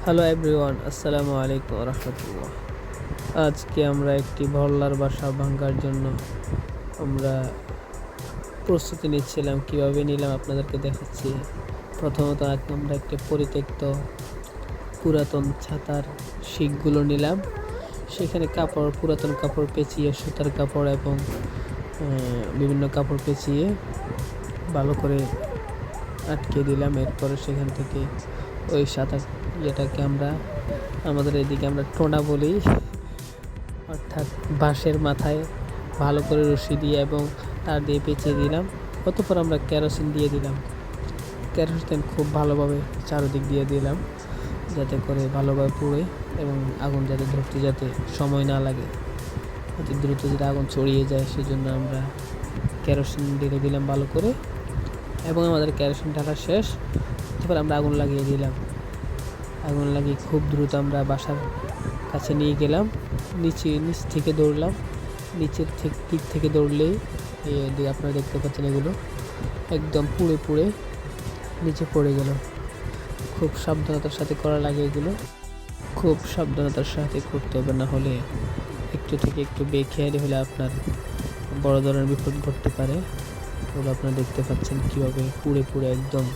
Hello everyone, আসসালামু আলাইকুম রহমতুল্লাহ। আজকে আমরা একটি ভল্লার বাসা ভাঙার জন্য আমরা প্রস্তুতি নিচ্ছিলাম। কিভাবে নিলাম আপনাদেরকে দেখাচ্ছি। প্রথমত আমরা একটি পরিত্যক্ত পুরাতন ছাতার শিকগুলো নিলাম। সেখানে পুরাতন কাপড় পেঁচিয়ে, সুতার কাপড় এবং বিভিন্ন কাপড় পেঁচিয়ে ভালো করে আটকে দিলাম। এরপরে সেখান থেকে ওই যেটাকে আমাদের এদিকে আমরা টোনা বলি, অর্থাৎ বাঁশের মাথায় ভালো করে রশি দিয়ে এবং তার দিয়ে পেঁচিয়ে দিলাম। অতঃপর আমরা কেরোসিন দিয়ে দিলাম। কেরোসিন খুব ভালোভাবে চারদিক দিয়ে দিলাম, যাতে করে ভালোভাবে পুড়ে এবং আগুন ধরতে সময় না লাগে, অতি দ্রুত যাতে আগুন ছড়িয়ে যায়, সেজন্য আমরা কেরোসিন ঢেলে দিলাম ভালো করে। এবং আমাদের কেরোসিন ঢালা শেষ। তারপর আমরা আগুন লাগিয়ে দিলাম। আগুন লাগিয়ে খুব দ্রুত আমরা বাসার কাছে নিয়ে গেলাম। নিচ থেকে দৌড়লাম। নিচের দিক থেকে দৌড়লেই আপনারা দেখতে পাচ্ছেন এগুলো একদম পুড়ে নিচে পড়ে গেল। খুব সাবধানতার সাথে করা লাগে এগুলো, খুব সাবধানতার সাথে করতে হবে, না হলে একটু থেকে একটু বেখেয়ালি হলে আপনার বড় ধরনের বিপদ ঘটতে পারে। ওগুলো আপনারা দেখতে পাচ্ছেন কীভাবে পুড়ে একদম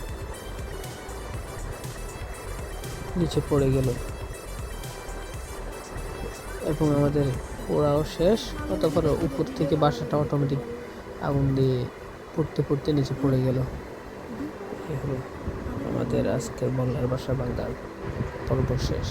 নিচে পড়ে গেল এবং আমাদের পোড়াও শেষ। অতঃপর উপর থেকে বাসাটা অটোমেটিক আগুন দিয়ে পড়তে নিচে পড়ে গেল। এই হলো আমাদের আজকের ভল্লার বাসা ভাঙার পর্ব শেষ।